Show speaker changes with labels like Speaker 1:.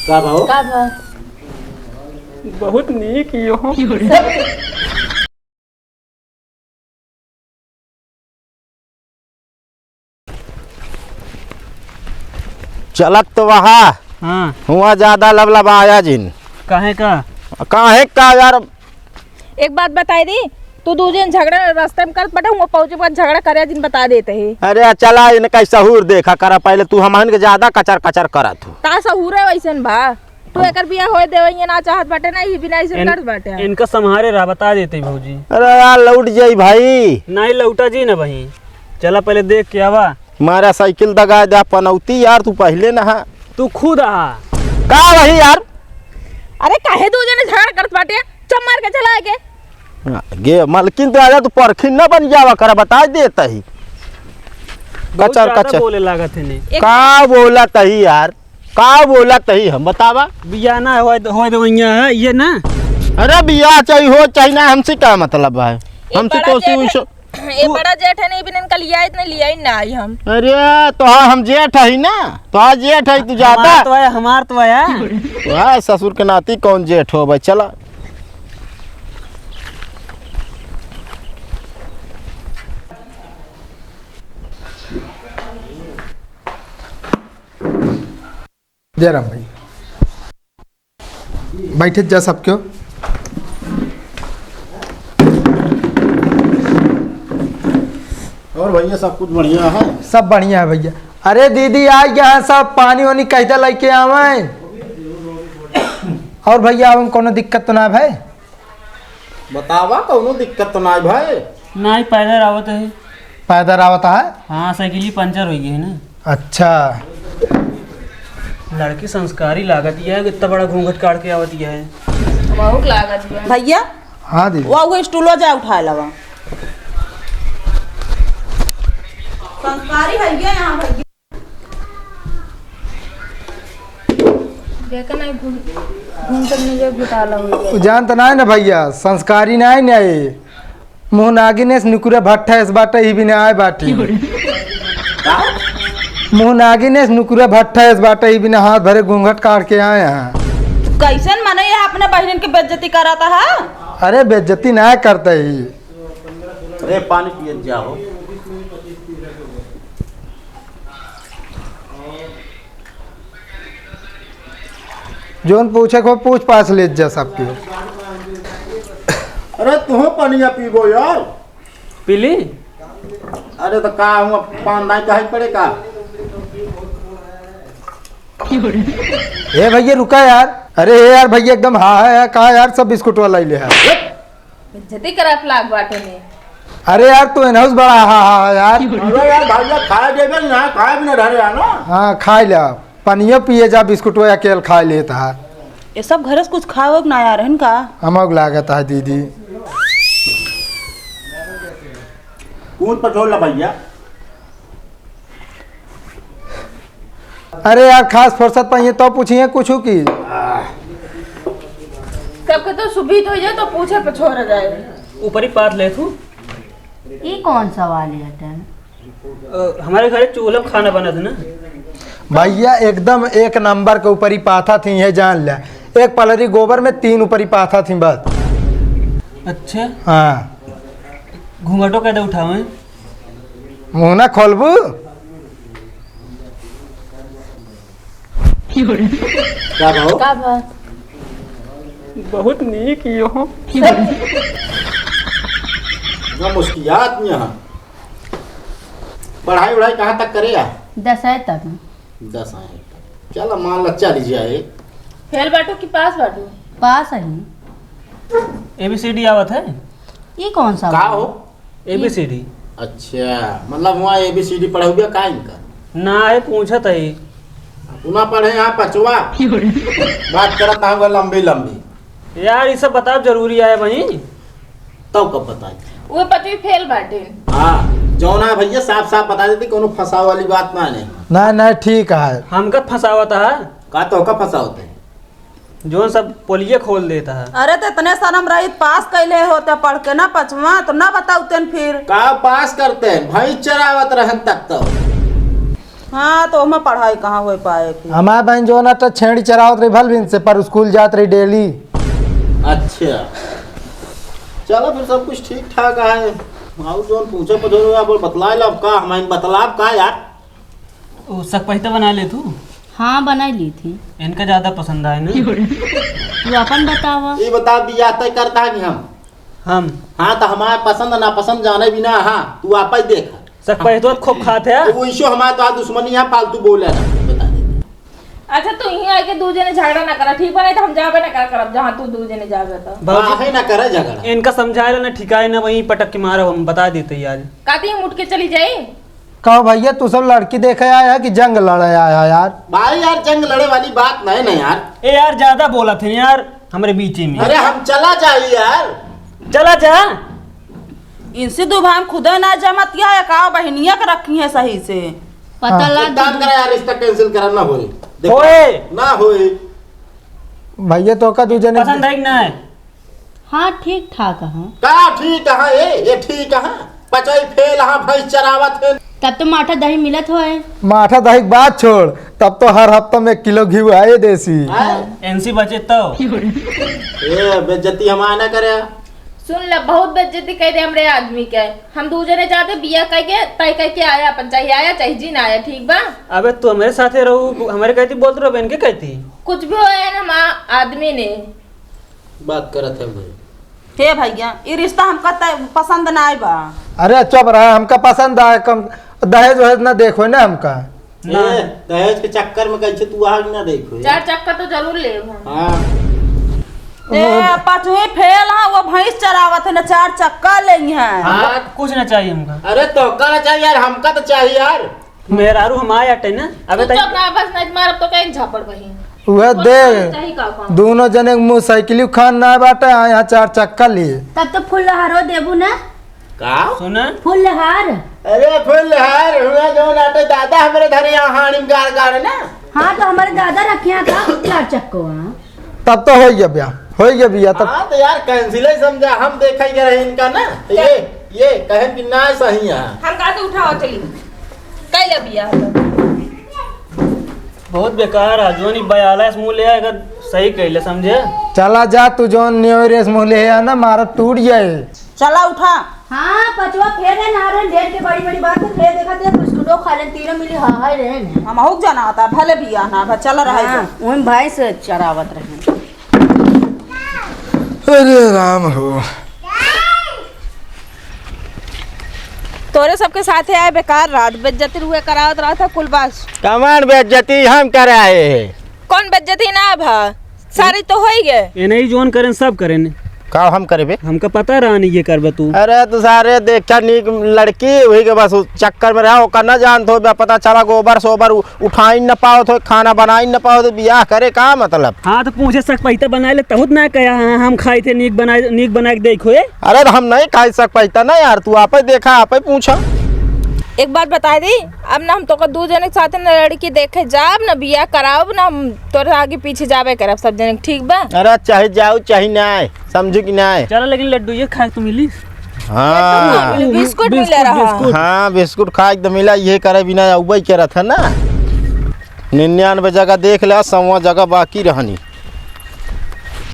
Speaker 1: का भाव
Speaker 2: बहुत नीक यो
Speaker 1: चलत तो वहाँ
Speaker 2: हाँ
Speaker 1: हुआ ज्यादा लबलबाया जिन
Speaker 2: काहे का
Speaker 1: यार।
Speaker 3: एक बात बताई दी, तू दो दिन झगड़ा रास्ते में कर पटा पहुंचे पर झगड़ा करे जिन बता देते है।
Speaker 1: अरे चला इनका सहूर देखा करा पहले तू हमन के ज्यादा कचर कचर करत हो।
Speaker 3: ता सहूर है वैसन बा तू एकर बिया होए देवइए ना चाहत बाटे ना ही बिना ऐसे कर बाटे।
Speaker 2: इनका संहारे रा बता देते भौजी।
Speaker 1: अरे यार लौट जाई भाई।
Speaker 2: नहीं लौटा जी ना भाई, चला पहले देख के आवा।
Speaker 1: मारा साइकिल दगा दे पनौती यार तू पहले ना
Speaker 2: तू खुद आ
Speaker 1: का वही यार।
Speaker 3: अरे काहे दो जने झगड़ा करत बाटे, चम मार के चला के
Speaker 1: गे मलकिन तो आजा तू परखिन ना बन जावा कर बता देता ही कचर कचर
Speaker 2: बोले लागत है ने
Speaker 1: का बोला तही यार, का बोला तही हम बतावा।
Speaker 2: बिया ना होए दवैया है ये ना।
Speaker 1: अरे बिया चाहिए हो चाहिए ना, हमसे क्या मतलब है। हमसे तो
Speaker 3: ये बड़ा जेठ है नहीं बिन इनका लिया इतने लिया ही ना आई हम।
Speaker 1: अरे तो हाँ हम जेठ है ना, तो हाँ जेठ है तू ज्यादा
Speaker 2: हमार तो है
Speaker 1: ससुर के नाती कौन जेठ हो भाई। चला
Speaker 4: जयराम भाई बैठे जा सब क्यों।
Speaker 1: और भैया सब कुछ बढ़िया है।
Speaker 4: सब बढ़िया है भैया। अरे दीदी आ गया सब पानी वानी कैसे लेके आवे। और भैया अब कोनो दिक्कत तो ना भाई।
Speaker 1: बतावा कोनो दिक्कत तो ना भाई।
Speaker 2: नहीं पैदल आवत है।
Speaker 4: पैदल आवता है।
Speaker 2: हाँ साइकिल ही पंचर हो गई है ना।
Speaker 4: अच्छा
Speaker 2: लड़की संस्कारी लागत है, इतना बड़ा घूंघट काट के आवत है।
Speaker 3: बहुत लागत है
Speaker 5: भैया।
Speaker 4: हाँ दीदी
Speaker 5: वो स्टूलो जा उठा लवा। संस्कारी भैया यहाँ भैया
Speaker 3: देखा नहीं घूम तक नहीं घुटाला हो गया।
Speaker 4: जानता ना है ना भैया, संस्कारी ना है ना ये मुँह नागिने से निकुरे भट्टा इस बाटे ही भी ना आए बाटी। मुँह नागिने से निकुरे भट्टा इस बाटे ही भी ना हाथ भरे घूंघट काट के आए हैं।
Speaker 5: कैसन माने ये अपने बहन की बेइज्जती कराता है।
Speaker 4: अरे बेइज्जती ना करते ही।
Speaker 1: अरे पानी पिए जाओ।
Speaker 4: जोन पूछे को पूछ पाछ ले जा सबके।
Speaker 1: अरे तुम पानिया पीबो यार।
Speaker 2: पीली
Speaker 1: अरे तो का हुआ पान नहीं कहीं पड़े का।
Speaker 4: ए भैया रुका यार। अरे यार भैया एकदम हाँ है कहा यार सब बिस्कुट वाला ही ले है।
Speaker 3: जति करत लाग बाटे में।
Speaker 4: अरे यार तू एनहाउस बड़ा हाँ यार।
Speaker 1: अरे यार भैया खाए देबे ना, खाए भी ना ढरे है ना।
Speaker 4: हाँ खा लिया पानियो पिए जा बिस्कुट या केल खा लेता है।
Speaker 5: ये सब घर से कुछ खाओ ना यार इनका।
Speaker 4: हमक लागत है दीदी।
Speaker 1: कौन पटोल ला भैया।
Speaker 4: अरे यार खास फुर्सत पाइए तो पूछिए कुछ की।
Speaker 3: सबके तो सुबह तो जाए तो पूछे पे छोड़ जाए।
Speaker 2: ऊपर ही पात ले तू।
Speaker 6: ये कौन सवाल है।
Speaker 2: हमारे घर चूल्हा में खाना बना था ना
Speaker 4: भैया एकदम एक नंबर के ऊपर ही पाथा थी ये जान ले। एक पलरी गोबर में 3 ऊपर ही पाथा थी बस।
Speaker 2: अच्छा
Speaker 4: हाँ
Speaker 2: घूंघटो कैसे उठावे।
Speaker 4: मुँह ना खोलबू।
Speaker 1: क्या भाव
Speaker 3: का बा
Speaker 2: बहुत नीक यो
Speaker 1: ना मुस्कियात में यहाँ पढ़ाई वढ़ाई कहाँ तक करे यार।
Speaker 6: 10 है तक
Speaker 1: 10 आए चलो मान ला चल जाए।
Speaker 3: फेल बाटू की पास बाटू।
Speaker 6: पास है।
Speaker 2: ABCD आवत है।
Speaker 6: ये कौन सा
Speaker 1: का हो
Speaker 2: ABCD।
Speaker 1: अच्छा मतलब वहाँ ABCD पढ़े हुए का इनका
Speaker 2: ना है पूछत है।
Speaker 1: पुनः पढ़े यहाँ पचवा बात करता हुआ लंबी लंबी।
Speaker 2: यार ये सब बताओ जरूरी है वही
Speaker 1: तो कब बताए।
Speaker 3: वो पति फेल बाटे।
Speaker 1: हाँ जौना भैया साफ साफ बता देते कोनो फंसा वाली बात ना नहीं।
Speaker 4: ना ठीक है।
Speaker 2: हमका फंसावत है
Speaker 1: का तो का फंसा होते हैं
Speaker 2: जो सब पोलिये खोल देता है।
Speaker 5: अरे तो इतने सनम रहित पास कैले होते पढ़ के ना पचवा तो ना बताऊते फिर
Speaker 1: का पास करते हैं भाई चरावत रहन तक तो।
Speaker 5: हाँ तो हमें पढ़ाई कहाँ हो पाए थी।
Speaker 4: हमारे बहन जो ना तो छेड़ी चरावत रही भल से पर स्कूल जात रही डेली।
Speaker 1: अच्छा चलो फिर सब कुछ ठीक ठाक है। आओ जोन पूछे पधोरो आप बतला लब का हमारे बतलाब का यार।
Speaker 2: वो सकपहिता बना ले तू।
Speaker 6: हाँ बनाई ली थी।
Speaker 2: इनका ज्यादा पसंद आए ना।
Speaker 6: तू अपन बतावा।
Speaker 1: ये बता बिया तय करता है कि हम हाँ तो हमारे पसंद ना पसंद जाने बिना हाँ तू आप ही देख
Speaker 2: सकपहिता खूब खाते हैं।
Speaker 1: तो वो इशो हमारे तो दुश्मनी यहाँ फालतू बोले ना बता दे।
Speaker 3: अच्छा तू यहीं आके दूजे ने झगड़ा ना करा ठीक बने तो हम जाबे ना करब जहाँ तू दूजे ने जाबे तो
Speaker 1: बात ना करे झगड़ा।
Speaker 2: इनका समझाए ना ठिकाए ना वहीं पटक के मारो हम बता देते आज।
Speaker 3: काती हम उठ के चली जाई।
Speaker 4: कहो भैया तू सब लड़की देखे आया कि जंग लड़े आया यार।
Speaker 1: भाई यार जंग लड़े वाली बात नहीं ना यार।
Speaker 2: ए यार ज्यादा बोला थे यार हमारे बीच में।
Speaker 1: अरे हम चला जाइए यार।
Speaker 2: चला जा।
Speaker 5: इनसे दो भाई खुद ना जमत किया है का बहनिया के रखी है सही से।
Speaker 6: पता लग
Speaker 1: काम करा यार रिश्ता कैंसिल करा ना होए।
Speaker 2: होए
Speaker 1: ना होए।
Speaker 4: भैया तो का दूजे ने
Speaker 2: पसंद है कि ना है?
Speaker 6: हाँ ठीक ठाक है।
Speaker 1: का ठीक है ये ठीक है। पचई फेल हाँ भैंस चरावत है।
Speaker 6: तब तो माठा दही मिलत होए।
Speaker 4: माठा दही की बात छोड़ तब तो हर हफ्ता में 1 किलो घी आए देसी।
Speaker 2: एनसी बचे तो
Speaker 1: ए बेइज्जती हमारा ना करे।
Speaker 3: सुन ले बहुत बेइज्जती कह दे हमरे आदमी के। हम दूजे ने जाते बिया कह के तय कह के आया अपन चाहिए आया चाहे जी ना आया ठीक बा।
Speaker 2: अबे तू हमारे साथे रहू हमारे कहती बोलते रहो बहन के कहती
Speaker 3: कुछ भी होया ना माँ आदमी ने
Speaker 1: बात करत है भाई।
Speaker 5: हे भैया ये रिश्ता हमका पसंद ना आए बा।
Speaker 4: अरे चुप रहा हमका पसंद आए कम दहेज वहेज ना देखो ना हमका।
Speaker 1: ए दहेज के चक्कर में कैसे तू आग ना देखो।
Speaker 3: 4 चक्का तो जरूर ले
Speaker 1: हाँ
Speaker 5: ए पांचवी फेल हाँ वो भैंस चरावत है ना 4 चक्का लेंगे हैं।
Speaker 2: हाँ कुछ ना चाहिए हमका।
Speaker 1: अरे तो कहना चाहिए यार हमका तो चाहिए यार।
Speaker 2: मेहरारू हम आए अटे ना। अबे
Speaker 3: तू चुप ना बस नहीं मारब तो कहीं झापड़ बही।
Speaker 4: वह दे
Speaker 3: चाहिए का काम।
Speaker 4: दोनों जने मुँह साइकिल खान ना बाटे यहाँ 4 चक्का लिए।
Speaker 6: तब तो फुलहारो देबू ना।
Speaker 1: का
Speaker 2: सुना
Speaker 6: फुलहार।
Speaker 1: अरे फुल हार हुआ जो नाटे दादा हमारे घर यहाँ हाड़ी में गाड़ गाड़ ना।
Speaker 6: हाँ तो हमारे दादा रखे हैं था 4 चक्को।
Speaker 4: तब तो हो गया ब्याह हो गया भैया तब।
Speaker 1: हाँ तो यार कैंसिल ही समझा हम देखा ही रहे इनका ना तो ये कहे कि ना सही है।
Speaker 3: हम कहा तो उठाओ चली कह ले बिया।
Speaker 2: बहुत बेकार है जोनी बयाला मुँह ले आएगा सही कहले समझे।
Speaker 4: चला जा तू जो न्यूरेस मुँह ले है ना मारा टूट जाए।
Speaker 5: चला उठा।
Speaker 6: हाँ पचवा फेर है ना रे ढेर के बड़ी बड़ी बात है फेर देखा थे बिस्कुटो खा ले 3 मिली हाय रे।
Speaker 5: हम हुक जाना होता भले भी आना भले चल रहा है।
Speaker 6: वहीं भैंस चरावत रहे।
Speaker 4: अरे राम हो
Speaker 3: तोरे सबके साथे आए बेकार रात बेइज्जती हुए करावत रहा था कुल बास।
Speaker 1: कमान बेइज्जती हम कराए है।
Speaker 3: कौन बेइज्जती ना भा सारी तो हो ही गए।
Speaker 2: ये नहीं जोन करें सब करें
Speaker 1: का हम करे
Speaker 2: हमका पता रहा नहीं ये करबे तू।
Speaker 1: अरे तो सारे देखा नीक लड़की वही के बस चक्कर में रहा ओकर न जान तो पता चला गोबर सोबर उठाई न पाओ तो खाना बनाई न पाओ तो बियाह करे का मतलब।
Speaker 2: हाँ तो पूछे सकपहिता बनाए ले तहुत ना कहा हाँ, हम खाई थे नीक बना के देखो।
Speaker 1: अरे तो हम नहीं खाई सकता ना यार तू आप ही देखा आप ही पूछा।
Speaker 3: एक बात बता दी अब ना हम तो दू जने के साथ ना लड़की देखे जाब ना बिया कराब ना हम तोरे आगे पीछे जाबे करब सब जने ठीक बा।
Speaker 1: अरे चाहे जाओ चाहे ना आए समझू कि ना आए।
Speaker 2: चलो लेकिन लड्डू ये खाए तो मिली।
Speaker 1: हाँ
Speaker 3: बिस्कुट मिले रहा।
Speaker 1: हाँ बिस्कुट खा के मिला ये करे बिना उबई के रहा था ना 99 जगह देख लिया 100 जगह बाकी रहनी।